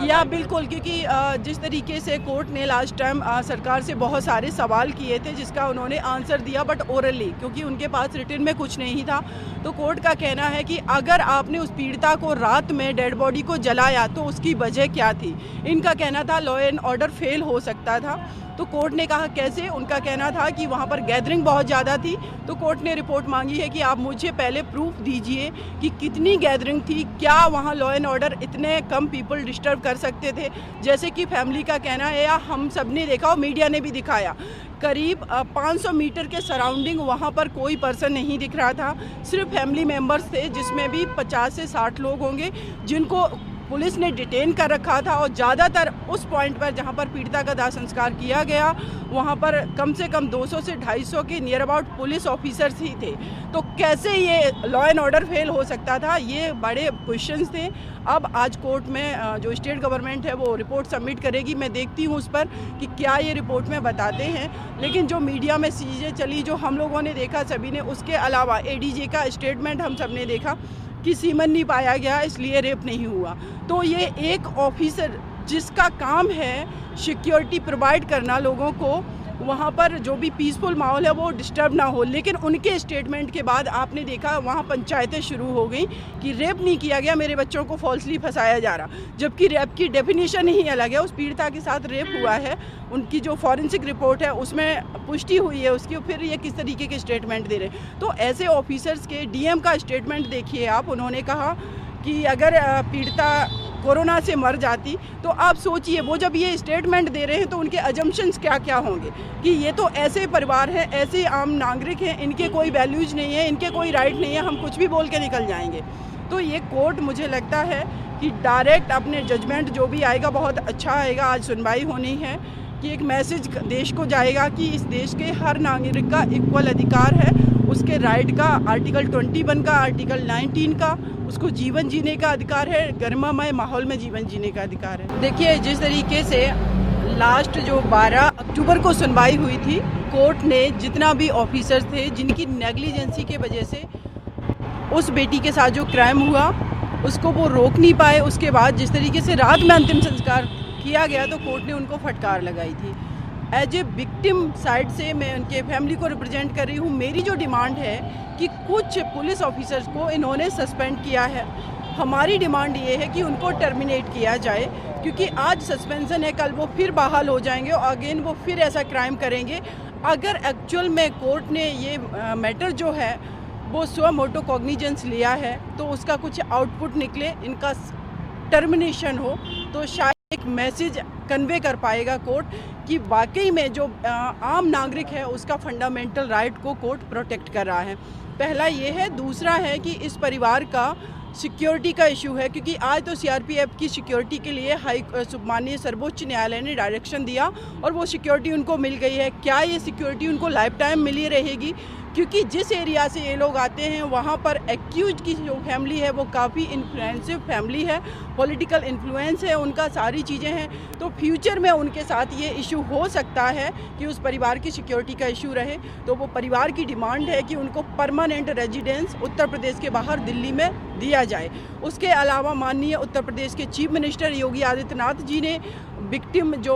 या बिल्कुल, क्योंकि जिस तरीके से कोर्ट ने लास्ट टाइम सरकार से बहुत सारे सवाल किए थे जिसका उन्होंने आंसर दिया, बट ओरली, क्योंकि उनके पास रिटन में कुछ नहीं था। तो कोर्ट का कहना है कि अगर आपने उस पीड़िता को रात में डेड बॉडी को जलाया तो उसकी वजह क्या थी। इनका कहना था लॉ एंड ऑर्डर फेल हो सकता था। तो कोर्ट ने कहा कैसे, उनका कहना था कि वहाँ पर गैदरिंग बहुत ज़्यादा थी। तो कोर्ट ने रिपोर्ट मांगी है कि आप मुझे पहले प्रूफ दीजिए कि कितनी गैदरिंग थी, क्या वहाँ लॉ एंड ऑर्डर इतने कम पीपल डिस्टर्ब कर सकते थे। जैसे कि फैमिली का कहना है, या हम सब ने देखा और मीडिया ने भी दिखाया, करीब 500 मीटर के सराउंडिंग वहाँ पर कोई पर्सन नहीं दिख रहा था। सिर्फ फैमिली मेम्बर्स थे, जिसमें भी 50 से 60 लोग होंगे जिनको पुलिस ने डिटेन कर रखा था। और ज़्यादातर उस पॉइंट पर जहाँ पर पीड़िता का दाह संस्कार किया गया, वहाँ पर कम से कम 200 से 250 के नियर अबाउट पुलिस ऑफिसर्स ही थे। तो कैसे ये लॉ एंड ऑर्डर फेल हो सकता था, ये बड़े क्वेश्चंस थे। अब आज कोर्ट में जो स्टेट गवर्नमेंट है वो रिपोर्ट सबमिट करेगी। मैं देखती हूँ उस पर कि क्या ये रिपोर्ट में बताते हैं। लेकिन जो मीडिया में चीज़ें चली, जो हम लोगों ने देखा सभी ने, उसके अलावा एडीजे का स्टेटमेंट हम सब ने देखा कि सीमन नहीं पाया गया इसलिए रेप नहीं हुआ। तो ये एक ऑफिसर जिसका काम है सिक्योरिटी प्रोवाइड करना लोगों को, वहाँ पर जो भी पीसफुल माहौल है वो डिस्टर्ब ना हो, लेकिन उनके स्टेटमेंट के बाद आपने देखा वहाँ पंचायतें शुरू हो गई कि रेप नहीं किया गया, मेरे बच्चों को फॉल्सली फंसाया जा रहा, जबकि रेप की डेफिनेशन ही अलग है। उस पीड़िता के साथ रेप हुआ है, उनकी जो फॉरेंसिक रिपोर्ट है उसमें पुष्टि हुई है उसकी, फिर ये किस तरीके के स्टेटमेंट दे रहे। तो ऐसे ऑफिसर्स के, डीएम का स्टेटमेंट देखिए आप, उन्होंने कहा कि अगर पीड़िता कोरोना से मर जाती तो आप सोचिए वो जब ये स्टेटमेंट दे रहे हैं तो उनके अजम्पशंस क्या क्या होंगे कि ये तो ऐसे परिवार हैं, ऐसे आम नागरिक हैं, इनके कोई वैल्यूज नहीं है, इनके कोई राइट नहीं है, हम कुछ भी बोल के निकल जाएंगे। तो ये कोर्ट मुझे लगता है कि डायरेक्ट अपने जजमेंट जो भी आएगा बहुत अच्छा आएगा। आज सुनवाई होनी है कि एक मैसेज देश को जाएगा कि इस देश के हर नागरिक का इक्वल अधिकार है, उसके राइट का, आर्टिकल 21 का, आर्टिकल 19 का, उसको जीवन जीने का अधिकार है, गर्मामय माहौल में जीवन जीने का अधिकार है। देखिए जिस तरीके से लास्ट जो 12 अक्टूबर को सुनवाई हुई थी, कोर्ट ने जितना भी ऑफिसर्स थे जिनकी नेग्लिजेंसी के वजह से उस बेटी के साथ जो क्राइम हुआ उसको वो रोक नहीं पाए, उसके बाद जिस तरीके से रात में अंतिम संस्कार किया गया तो कोर्ट ने उनको फटकार लगाई थी। एज ए विक्टिम साइड से मैं उनके फैमिली को रिप्रेजेंट कर रही हूँ। मेरी जो डिमांड है कि कुछ पुलिस ऑफिसर्स को इन्होंने सस्पेंड किया है, हमारी डिमांड ये है कि उनको टर्मिनेट किया जाए, क्योंकि आज सस्पेंशन है, कल वो फिर बहाल हो जाएंगे और अगेन वो फिर ऐसा क्राइम करेंगे। अगर एक्चुअल में कोर्ट ने ये मैटर जो है वो स्व मोटो कॉग्निजेंस लिया है तो उसका कुछ आउटपुट निकले, इनका टर्मिनेशन हो, तो शायद एक मैसेज कन्वे कर पाएगा कोर्ट कि वाकई में जो आम नागरिक है उसका फंडामेंटल राइट को कोर्ट प्रोटेक्ट कर रहा है। पहला ये है। दूसरा है कि इस परिवार का सिक्योरिटी का इशू है, क्योंकि आज तो सीआरपीएफ की सिक्योरिटी के लिए माननीय सर्वोच्च न्यायालय ने डायरेक्शन दिया और वो सिक्योरिटी उनको मिल गई है। क्या ये सिक्योरिटी उनको लाइफ टाइम मिली रहेगी? क्योंकि जिस एरिया से ये लोग आते हैं वहाँ पर एक्यूज की जो फैमिली है वो काफ़ी इन्फ्लुएंसिव फैमिली है, पॉलिटिकल इन्फ्लुएंस है उनका, सारी चीज़ें हैं। तो फ्यूचर में उनके साथ ये इशू हो सकता है कि उस परिवार की सिक्योरिटी का इशू रहे। तो वो परिवार की डिमांड है कि उनको परमानेंट रेजिडेंस उत्तर प्रदेश के बाहर दिल्ली में दिया जाए। उसके अलावा माननीय उत्तर प्रदेश के चीफ मिनिस्टर योगी आदित्यनाथ जी ने विक्टिम जो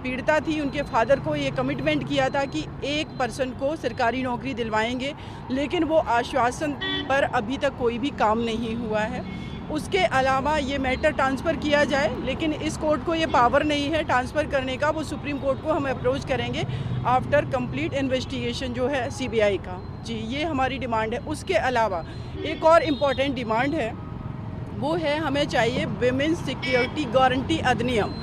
पीड़िता थी उनके फादर को ये कमिटमेंट किया था कि एक पर्सन को सरकारी नौकरी दिलवाएंगे, लेकिन वो आश्वासन पर अभी तक कोई भी काम नहीं हुआ है। उसके अलावा ये मैटर ट्रांसफ़र किया जाए, लेकिन इस कोर्ट को ये पावर नहीं है ट्रांसफ़र करने का। वो सुप्रीम कोर्ट को हम अप्रोच करेंगे आफ्टर कंप्लीट इन्वेस्टिगेशन जो है सीबीआई का। जी, ये हमारी डिमांड है। उसके अलावा एक और इम्पॉर्टेंट डिमांड है, वो है हमें चाहिए विमेंस सिक्योरिटी गारंटी अधिनियम,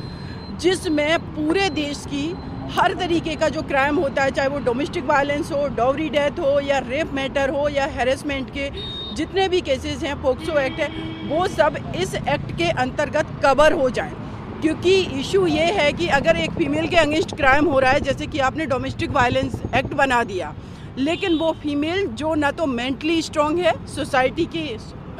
जिसमें पूरे देश की हर तरीके का जो क्राइम होता है, चाहे वो डोमेस्टिक वायलेंस हो, डॉवरी डेथ हो, या रेप मैटर हो, या हैरेसमेंट के जितने भी केसेस हैं, पोक्सो एक्ट है, वो सब इस एक्ट के अंतर्गत कवर हो जाएं। क्योंकि इशू ये है कि अगर एक फीमेल के अगेंस्ट क्राइम हो रहा है, जैसे कि आपने डोमेस्टिक वायलेंस एक्ट बना दिया, लेकिन वो फीमेल जो ना तो मेंटली स्ट्रॉन्ग है सोसाइटी की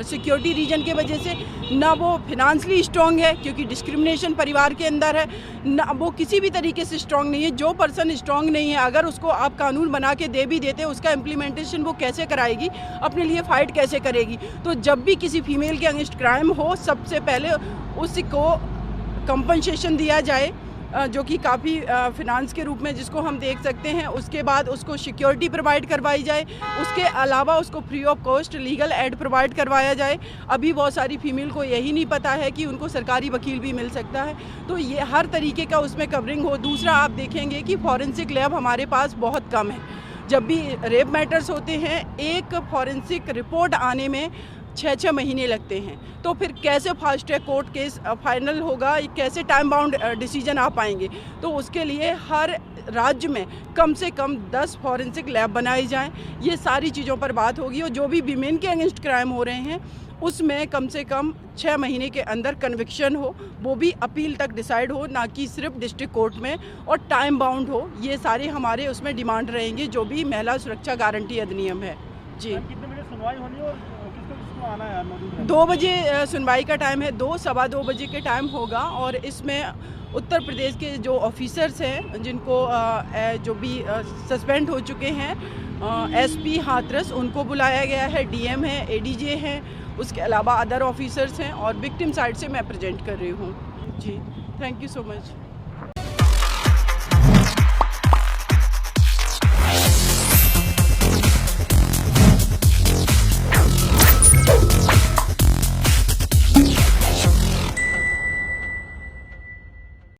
सिक्योरिटी रीजन के वजह से, ना वो फिनांशली स्ट्रॉन्ग है क्योंकि डिस्क्रिमिनेशन परिवार के अंदर है, ना वो किसी भी तरीके से स्ट्रॉन्ग नहीं है। जो पर्सन स्ट्रॉन्ग नहीं है, अगर उसको आप कानून बना के दे भी देते, उसका इम्प्लीमेंटेशन वो कैसे कराएगी, अपने लिए फ़ाइट कैसे करेगी? तो जब भी किसी फीमेल के अगेंस्ट क्राइम हो, सबसे पहले उसको कंपनसेशन दिया जाए, जो कि काफ़ी फिनांस के रूप में जिसको हम देख सकते हैं। उसके बाद उसको सिक्योरिटी प्रोवाइड करवाई जाए, उसके अलावा उसको free of cost legal aid provide करवाया जाए। अभी बहुत सारी फीमेल को यही नहीं पता है कि उनको सरकारी वकील भी मिल सकता है, तो ये हर तरीके का उसमें कवरिंग हो। दूसरा, आप देखेंगे कि फॉरेंसिक लैब हमारे पास बहुत कम है। जब भी रेप मैटर्स होते हैं, एक फॉरेंसिक रिपोर्ट आने में 6 महीने लगते हैं, तो फिर कैसे fast track court case final होगा, कैसे टाइम बाउंड डिसीजन आ पाएंगे। तो उसके लिए हर राज्य में कम से कम 10 फॉरेंसिक लैब बनाई जाएं। ये सारी चीज़ों पर बात होगी, और जो भी विमेन के अगेंस्ट क्राइम हो रहे हैं उसमें कम से कम 6 महीने के अंदर कन्विक्शन हो, वो भी अपील तक डिसाइड हो, ना कि सिर्फ डिस्ट्रिक्ट कोर्ट में, और टाइम बाउंड हो। ये सारे हमारे उसमें डिमांड रहेंगे, जो भी महिला सुरक्षा गारंटी अधिनियम है। जी, कितने बजे सुनवाई होनी है और किसको आना है? 2 बजे सुनवाई का टाइम है, 2 सवा 2 बजे के टाइम होगा। और इसमें उत्तर प्रदेश के जो ऑफिसर्स हैं, जिनको जो भी सस्पेंड हो चुके हैं, एसपी हाथरस, उनको बुलाया गया है, डीएम है, एडीजे हैं, उसके अलावा अदर ऑफिसर्स हैं, और विक्टिम साइड से मैं प्रेजेंट कर रही हूँ। जी, थैंक यू सो मच।